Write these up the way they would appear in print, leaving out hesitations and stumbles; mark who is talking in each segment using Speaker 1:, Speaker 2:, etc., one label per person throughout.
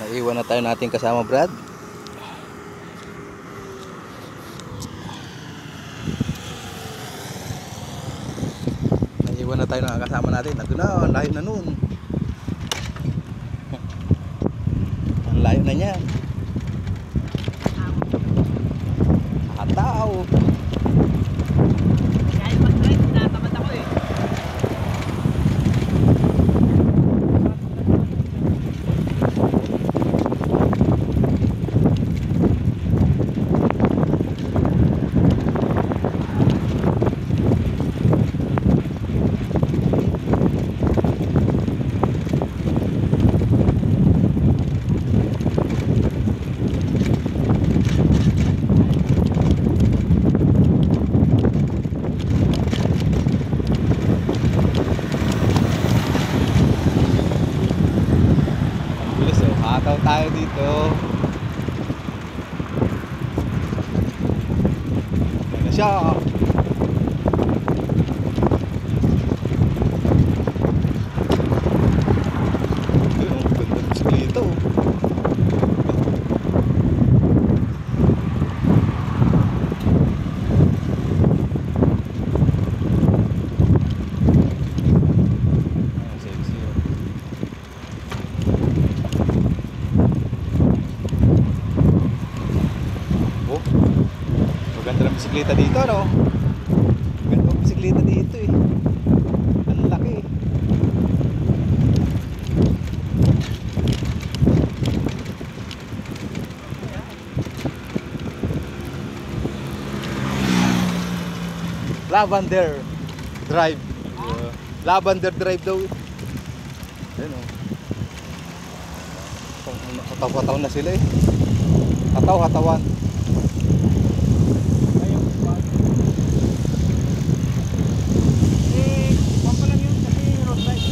Speaker 1: Naiwan na tayo natin kasama Brad. Naiwan na tayo na kasama natin. Nandun na, ang layo na nun. Ang layo na niya. Hataw.
Speaker 2: Kahit mag-drive, tinatamad ako eh.
Speaker 1: Hataw tayo dito. Ayan na siya. Ayun, ganda ng bisikleta oh. Ayan, sexy oh. Oh, maganda ng bisikleta dito, no? Maganda ng bisikleta dito eh. Ang laki eh. Lavender Drive. Lavender Drive daw. Ayun oh. Kataw-kataw na sila eh. Kataw-katawan.
Speaker 2: Pampalang yun kasi road bike.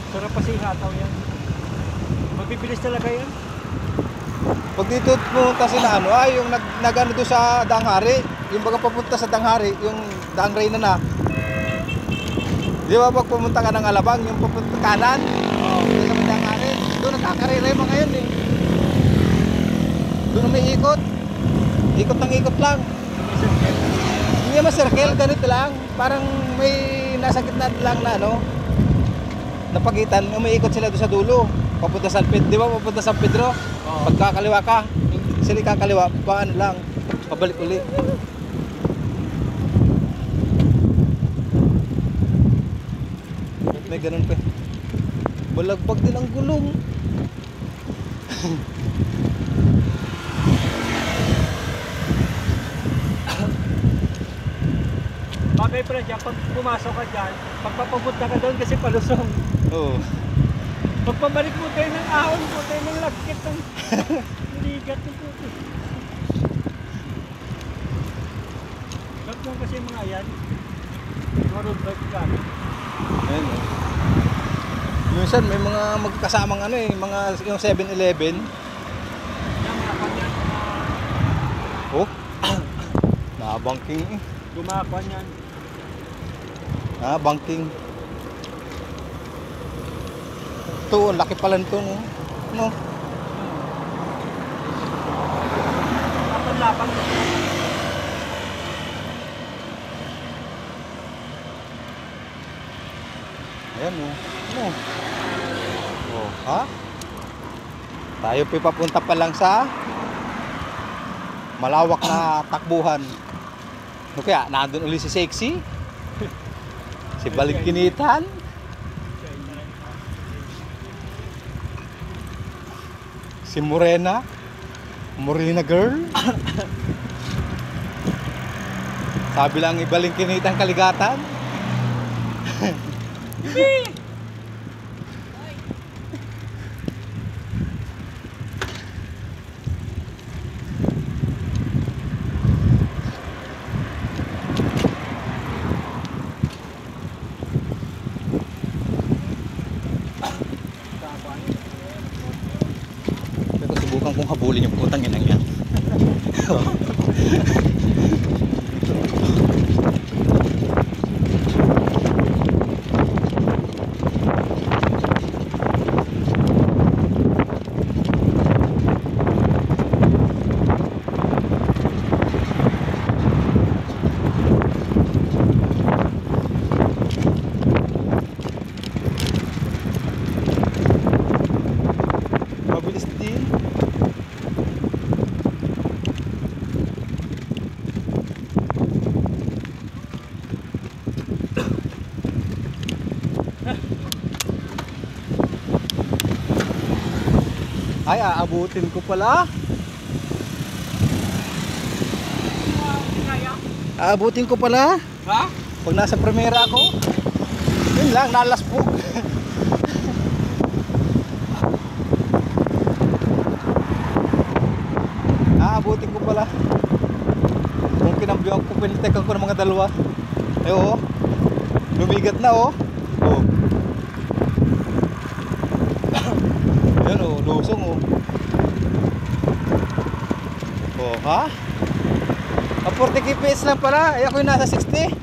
Speaker 2: Sarap kasi hataw yan. Magbibilis talaga yan.
Speaker 1: Pag dito pumunta sila ano, yung nag-ano doon sa Danghari, yung baga papunta sa Danghari, yung Dangray na. Di ba pag pumunta ka ng Alabang, yung papunta kanan, doon sa Danghari, doon nagkakarera yung mga yun eh. Doon may ikot. Ikot ng ikot lang. Hindi naman circle, ganito lang. Parang may nasa gitna lang na ano, napagitan, umiikot sila doon sa dulo. Papunta sa San Pedro, di ba papunta sa San Pedro? Pagkakaliwa ka, sila kakaliwa, paano lang, pabalik uli. May ganun pa. Balagbag din ang gulong.
Speaker 2: Bagay pala dyan, pag pumasok ka dyan, pagpapapunta ka doon kasi palusong.
Speaker 1: Oo.
Speaker 2: Pagpabalik mo tayo ng ahon po, tayo ng lagkit ng ligat ng puto. Sarap lang kasi mga yan. Mga road bike lang.
Speaker 1: Ayan oh. Minsan may mga magkasamang ano eh, mga yung 7-Eleven.
Speaker 2: Yan mga kanyan,
Speaker 1: Oh. Nakabangking eh.
Speaker 2: gumakan yan.
Speaker 1: Bangking. Ito, laki pala nito no. No.
Speaker 2: Lapan-lapan.
Speaker 1: Ayan oh. No. Oh, ha? Tayo papunta pa lang sa malawak na takbuhan. No kaya, nandun ulit si Sexy. Si Baligkinitan. Si Morena. Morena girl. Sabi lang ibalingkinitan kaligatan. mong habulin yung putang inang yan. Mabilis din. Ay, aabutin ko pala.
Speaker 2: Kaya?
Speaker 1: Aabutin ko pala.
Speaker 2: Ha?
Speaker 1: Pag nasa primera ako. Yun lang, nalaspog. Aabutin ko pala. Kung kinambihan ko, pinitekan ko ng mga dalawa. Eh oo. Lumigat na oh. Oh. Ayan oh, lusong oh. Oh, ha? 40 kps lang pala. Ay ako yung nasa 60. 40.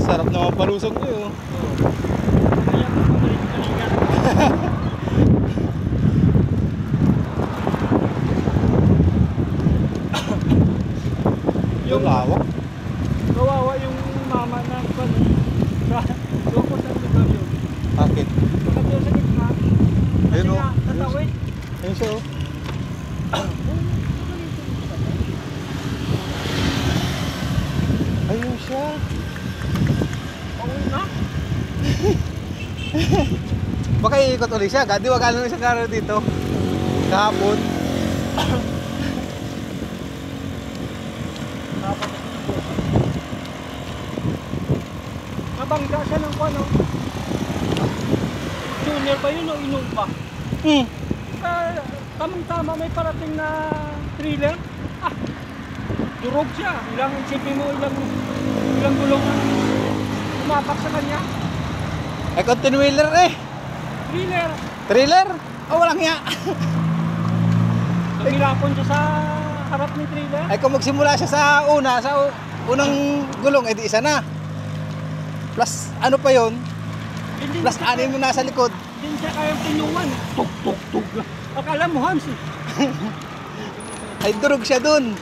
Speaker 1: Sarap naman palusong ko yun.
Speaker 2: Kaya magpapalik-balikan.
Speaker 1: Yung lawak.
Speaker 2: Kawawa yung mama na sa loko sa lugar yun.
Speaker 1: Bakit?
Speaker 2: Kasi sa gitna. Kasi
Speaker 1: Ayun, oh.
Speaker 2: nga, tatawid.
Speaker 1: Ayun siya oh. Ayun siya.
Speaker 2: Pauwi na.
Speaker 1: Baka iikot ulit siya. Di wag alam isang karo dito. Kahapon.
Speaker 2: Nabangga siya ng ano. Junior ba yun o Innova?
Speaker 1: Hmm.
Speaker 2: Tamang-tama may parating na trailer. Ah, durog siya. Ilang isipin mo, ilang gulong na umapak sa kanya.
Speaker 1: Ay, content wheeler eh.
Speaker 2: Trailer.
Speaker 1: Trailer? Oh, walang nga.
Speaker 2: Nagilapon siya sa harap ng trailer.
Speaker 1: Ay, kung magsimula siya sa unang gulong, edi isa na. Plus, ano pa yon?
Speaker 2: Hindi
Speaker 1: Plus,
Speaker 2: siya
Speaker 1: anin mo nasa likod.
Speaker 2: Hindi siya kayang tinungan. Tuk, tuk, tuk. Akala mo Hans eh.
Speaker 1: Ay, durog siya dun.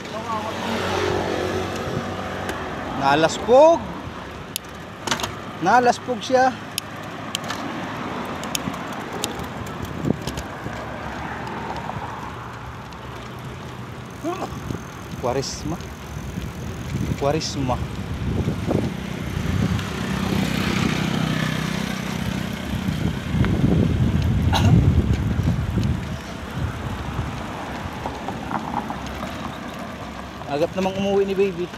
Speaker 1: Nalaspog. Nalaspog siya. Kwaresma. Kwaresma. Agap namang umuwi ni baby.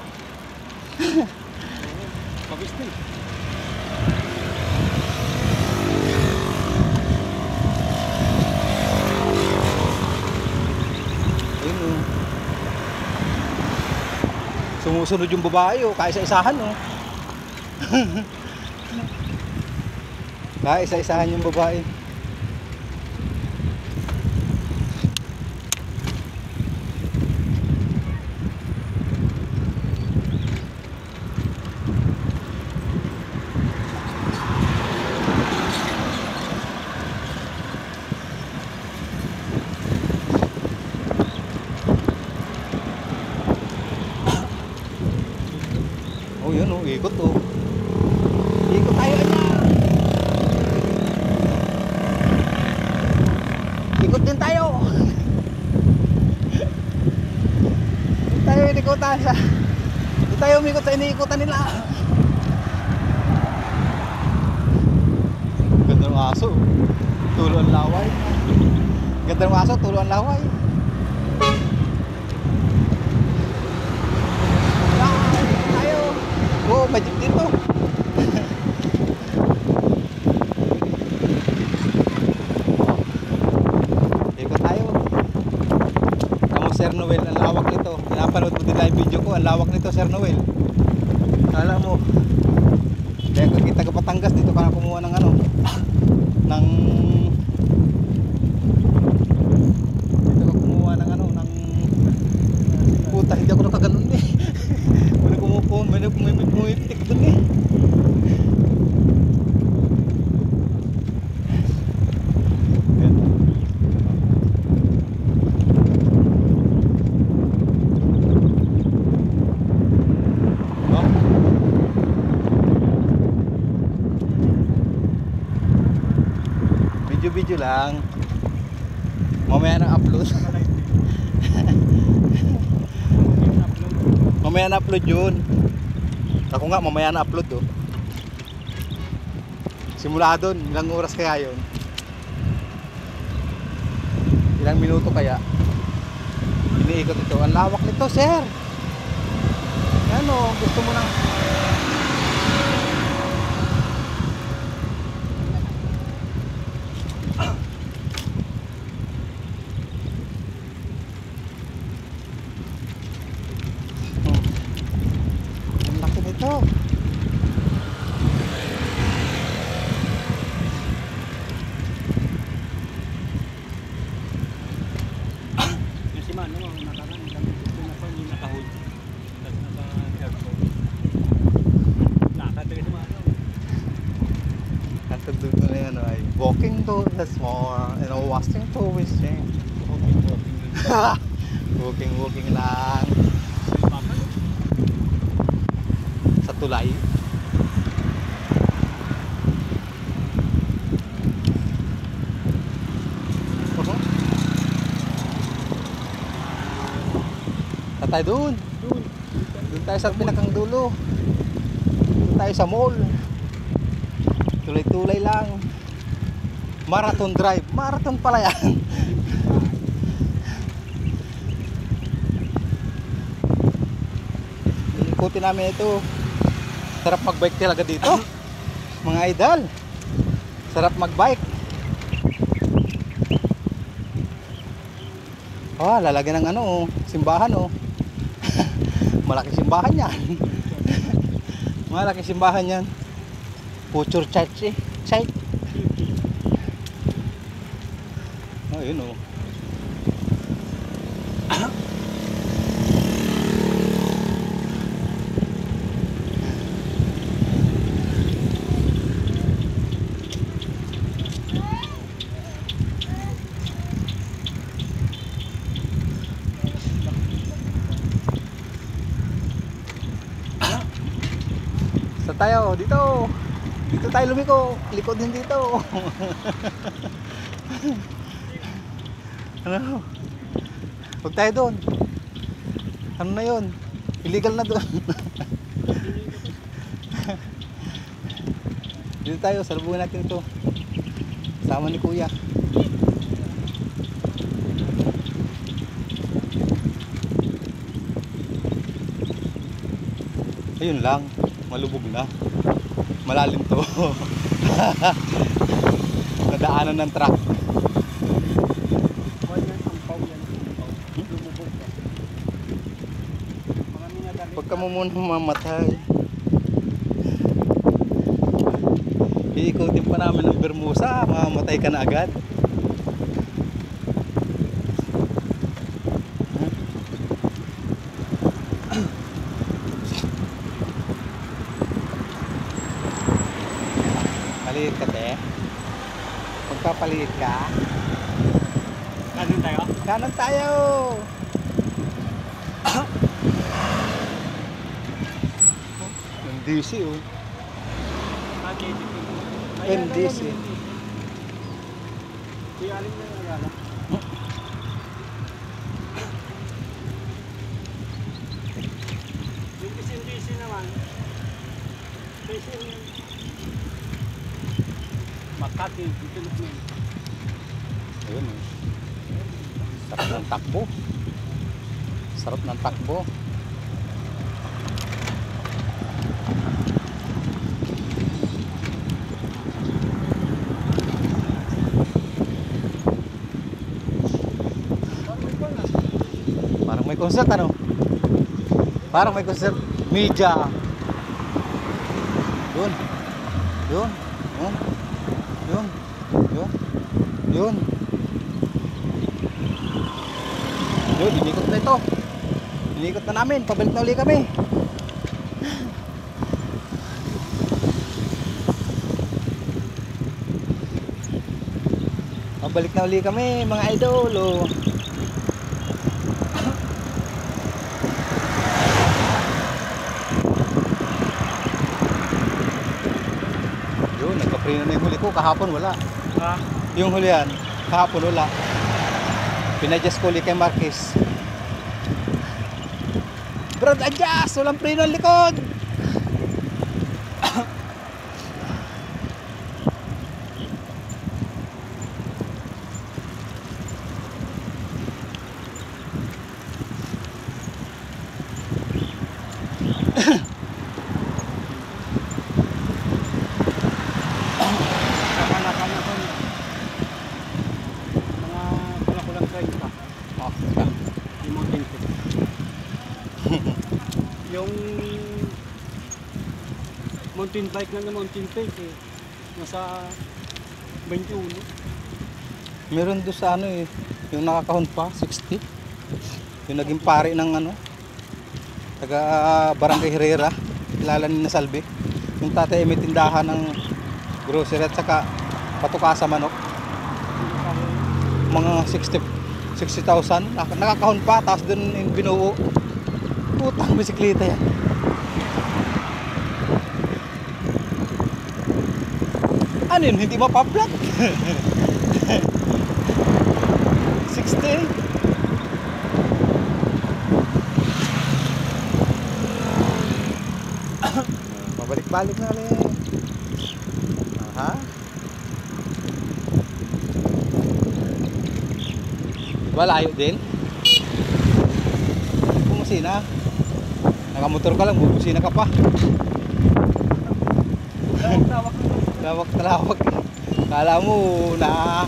Speaker 2: Pabis na eh.
Speaker 1: Ayun oh. Sumusunod yung babae oh, kaisa-isahan oh. Kaisa-isahan yung babae. Oh, yun oh, ikot oh. Ikot tayo ayan. Ikot din tayo. Hindi tayo inikutan sa. Hindi tayo umikot sa iniikutan nila. Ganda ng aso. Tulo ang laway. Ganda ng aso, tulo ang laway. Oh, may jeep dito. Ikot tayo. Kamu Sir Noel, ang lawak nito. Pinapanood mo din na yung video ko, ang lawak nito Sir Noel. Kala mo. Kaya kita ka Batangas dito ka na kumuha ng ano. Ng dito ka kumuha ng ano, ng puta, hindi ako nakaganon eh. May kumupo, may pumitik dun eh. Yan. Oh. Video lang. Mamaya na upload. Mamaya na upload yun. Ako nga mamaya na upload oh. Simula doon, ilang oras kaya yun? Ilang minuto kaya? Iniikot ito. Ang lawak nito, sir. Ano, gusto mo nang ang laki nito.
Speaker 2: Yung si Mano, ang nakaraan, hindi naka-hold. Naka-aircon. Nakatagal si Mano.
Speaker 1: Katag doon na yan ay walking to the small, you know, washing to his thing. Walking lang sa tulay. Tatay doon. Doon tayo sa pinakang dulo. Doon tayo sa mall. Tulay-tulay lang. Marathon drive. Marathon pala yan. Ikutin namin ito. Sarap magbike talaga dito. Mga idol. Sarap magbike. Oh, lalagyan ng ano, oh, simbahan oh. Malaki simbahan yan. Malaki simbahan yan. Future church eh. Church. Oh, yun oh. Sa tayo dito. Dito tayo lumiko. Likod din dito. Ano? Huwag tayo doon. Ano na yun? Illegal na doon. Dito tayo. Salubungin natin ito. Sama ni Kuya. Ayun lang. Malubog na. Malalim to. Nadaanan ng truck. Huwag ka mo muna mamatay. Iikutin pa namin ng Bermusa. Mamamatay ka na agad. Paliit ka, te. Magpapaliit ka.
Speaker 2: Kanan tayo?
Speaker 1: Kanan tayo. NDC oh. NDC.
Speaker 2: Kuya, alin na yung agala? Yung NDC naman. Kasi Makati, dito na yun.
Speaker 1: Ayun oh. Sarap ng takbo. Sarap ng takbo. Parang may concert ano? Parang may concert. Media. Yun. Yun. Yun. Yun. Yun. Yun. Yun, inikot na ito. Inikot na namin. Pabalik na uli kami. Pabalik na uli kami, mga idol. Oh. Yun, nagka-preno na yung huli ko. Kahapon wala.
Speaker 2: Ha?
Speaker 1: Yung hulihan, kahapon wala. Pinadjust ko ulit kay Marquez. Brad, adjust! Walang preno ang likod!
Speaker 2: Nakakana ko mga kulang-kulang 30.
Speaker 1: Oh,
Speaker 2: Yung mga 20. Yung mountain bike lang na mountain bike eh. Nasa 21.
Speaker 1: meron doon sa ano eh, yung nakakahon pa, 60. Yung naging pare ng ano, taga Barangay Herrera, kilala ni Nasalbe. Yung tatay ay may tindahan ng grocery at saka patukasa manok. Mga 60,000, nakakahon pa, tapos doon yung binuo. Putang bisikleta yan. Ano yun, hindi mapaplat? 60. Pabalik-balik na ulit. Aha. Malayo din. Bumusina. Nakamotor ka lang, bumusina ka pa.
Speaker 2: Tawag-tawag.
Speaker 1: Lawak-lawak. Kala mo na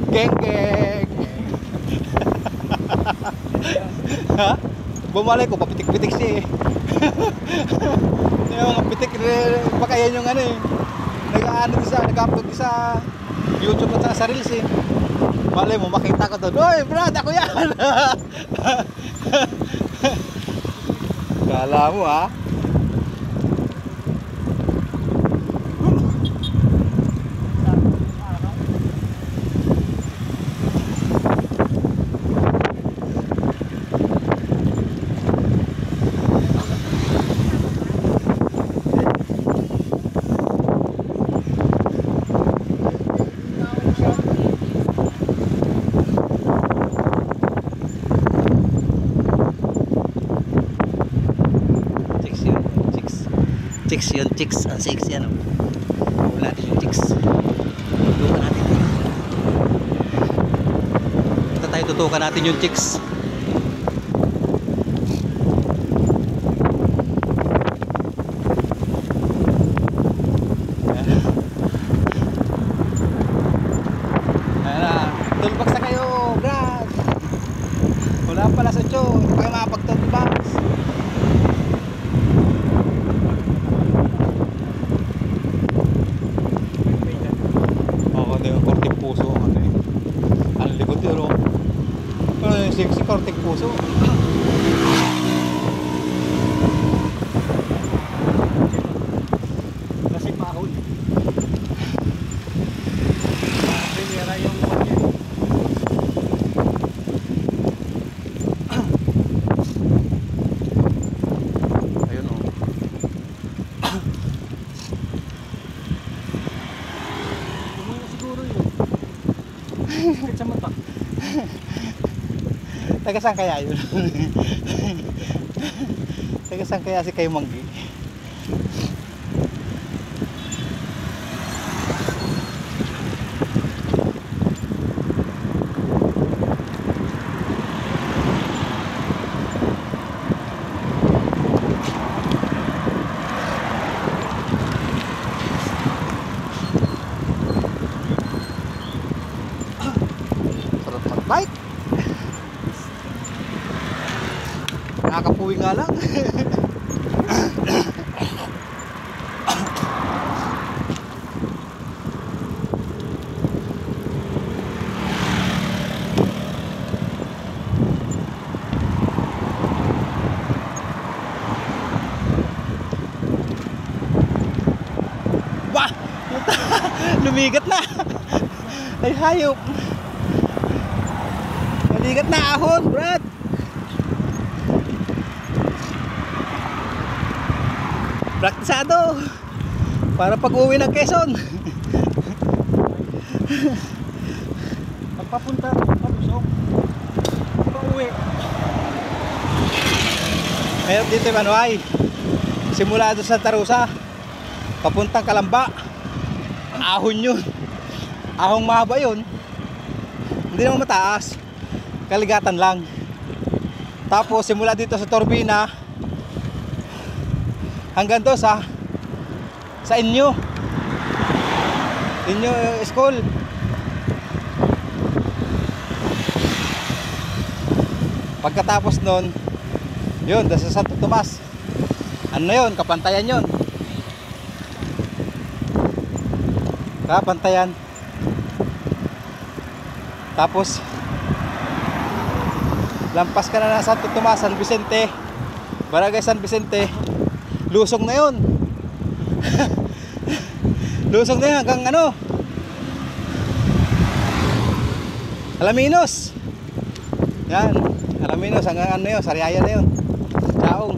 Speaker 1: geng-geng. Ha? Bumalay ko, papitik-pitik siya eh. Yung mga pitik, baka yan yung ano eh. Nag-upload sa YouTube at sa Reels eh. Malay mo, makita ko doon. Oy, Brad, ako yan! Kala mo ha? Chicks yun, chicks. Ang sexy ano. Wala natin yung chicks. Tutukan natin. Ito tayo, tutukan natin yung chicks. Ayan na. Toolbox na kayo, Brad. Wala pala sa tiyo. Hindi kayo makapag-toolbox. Puso ano eh. Ang likod yun o. Ano yung sexy korting puso.
Speaker 2: Kasi pahon. Primera yung budget.
Speaker 1: Ayun o.
Speaker 2: Siguro yun. Sakit sa mata.
Speaker 1: Taga saan kaya yun? Taga saan kaya si Kay Manggi? Nakakapuwi nga lang. Wah! Lumigat na! Ay hayop! Maligat na ahon, Brad! Praktisado! Para pag-uwi ng Quezon!
Speaker 2: Pagpapunta, palusok. Pauwi.
Speaker 1: Meron dito yung Manuay. Simula doon sa Tarusa papuntang Kalamba. Ahon yun. Ahong mahaba yun. Hindi naman mataas. Kaligatan lang. Tapos simula dito sa Turbina hanggang doon sa inyo school. Pagkatapos nun yun, doon sa Santo Tomas. Ano na yun? Kapantayan yun. Kapantayan. Tapos lampas ka na ng Santo Tomas, San Vicente, Barangay San Vicente. Lusong na yun. Lusong na yun hanggang ano, Alaminos. Yan, Alaminos hanggang ano yun, Sariaya na yun. Chaong.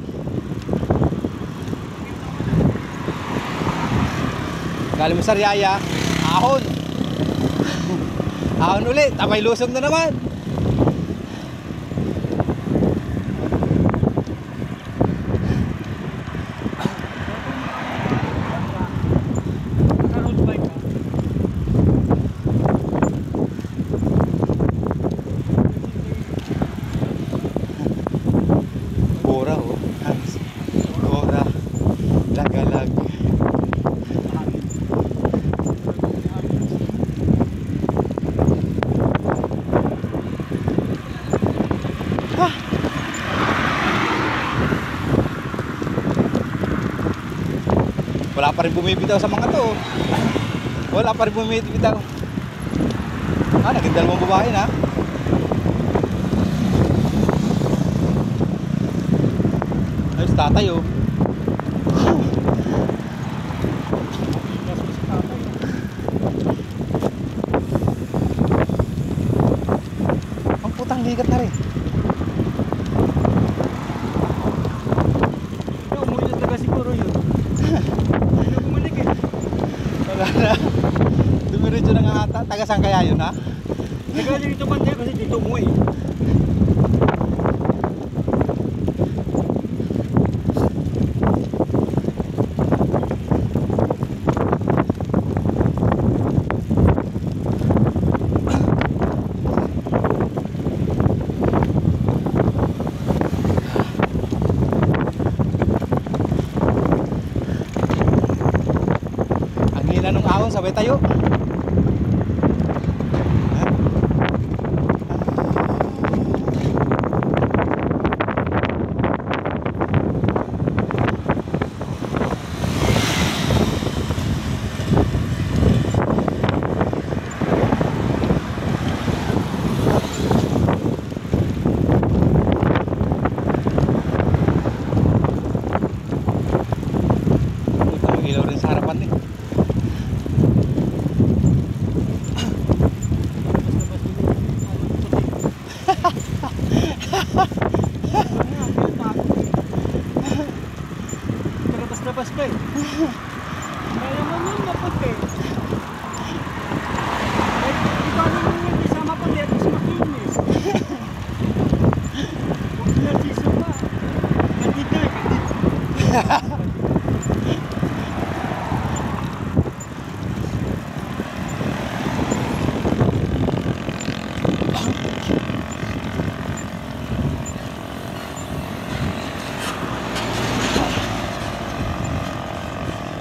Speaker 1: Galing mo Sariaya, ahon. Ahon ulit, abay lusong na naman.
Speaker 2: Road bike ka.
Speaker 1: Bora oh. Bora. Lagalag. Ah. Wala pa rin bumibitaw sa mga to. Wala pa rin bumibitaw. Ah, naging dalawang babae na. Ayos tatay oh. Ang putang ligat na rin.
Speaker 2: Ikaw, umuwi na talaga siguro yun. Hindi na bumalik eh.
Speaker 1: Wala na. Dumiretso na nga ata. Taga saan kaya yun ha?
Speaker 2: Nagaling dito banda kasi dito umuwi.
Speaker 1: Ang hina nung ahon, sabay tayo. Putang ilaw rin sa harapan eh.
Speaker 2: Labas pa eh. Kaya mo nang maputi. Eh, iba naman yung isama pa lihat mas makinis. Huwag pinasiso pa. Nandito eh.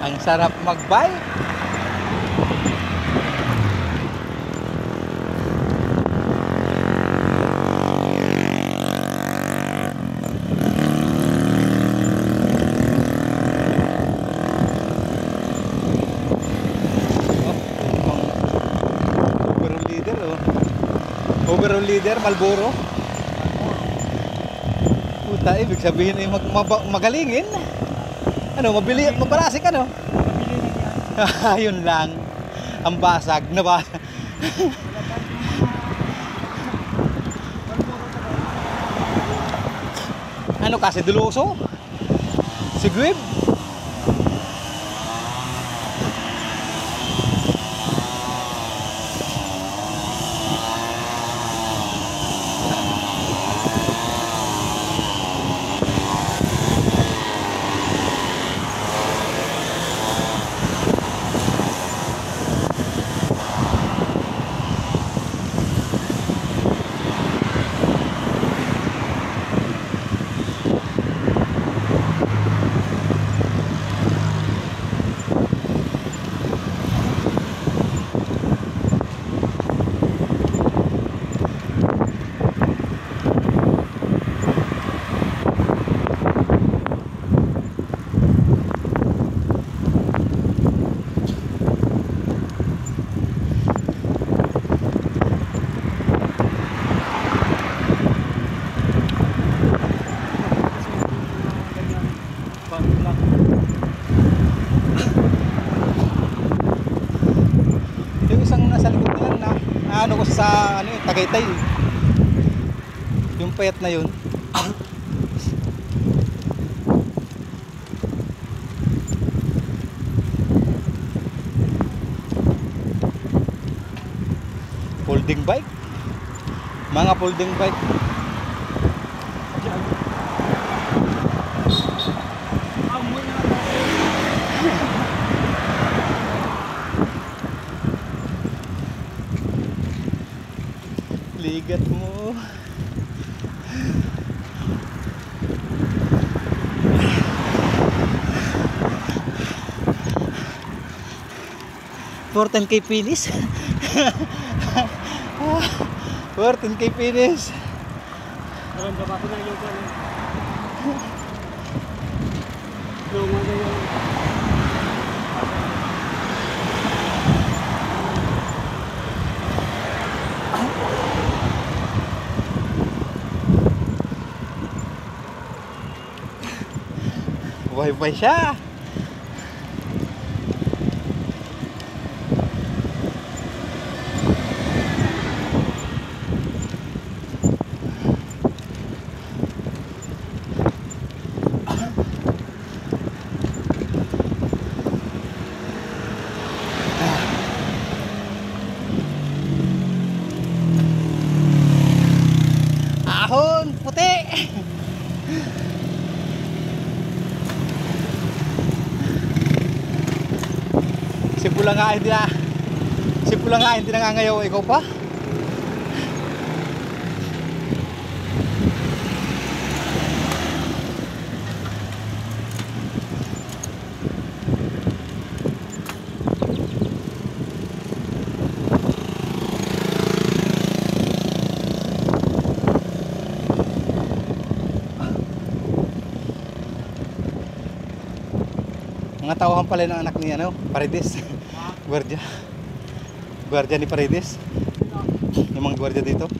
Speaker 1: Ang sarap mag-bike. Number 1 leader, Malboro. Puta, ibig sabihin ay magalingin. Ano, mabili at mabarasik ano?
Speaker 2: Mabili na yan.
Speaker 1: Yun lang. Ang basag na ba? Ano kasi Duloso? Si Guib? Yung isang nasa likod na yan na ano ko sa ano yun, Tagaytay. Yung payat na yun. Folding bike. Mga folding bike.
Speaker 2: Amoy na lang.
Speaker 1: Ligat mo. Important kay finish. 14 kay finish.
Speaker 2: Naramdaman ko na yung ano. Luma na yung
Speaker 1: Buhay-buhay siya. Ahon puti. Si pula nga hindi nangangayaw, ikaw pa? Mga tauhan pala ng anak ni ano, Paredes. Gwardiya. Gwardiya ni Paredes. Yung mga gwardiya dito.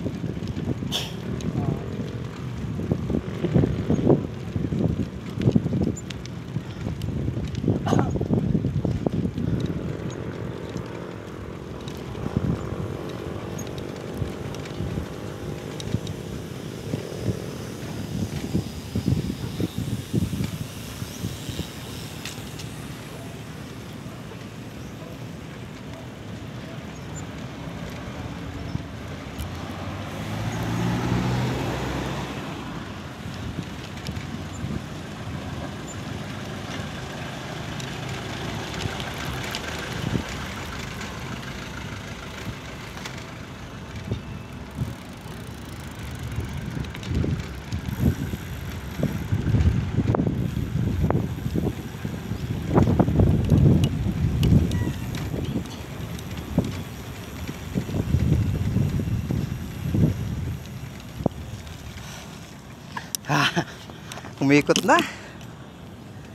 Speaker 1: Umikot na.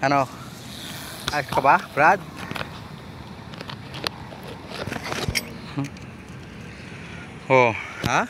Speaker 1: Ano? Ayos ka ba, Brad? Oh, ha?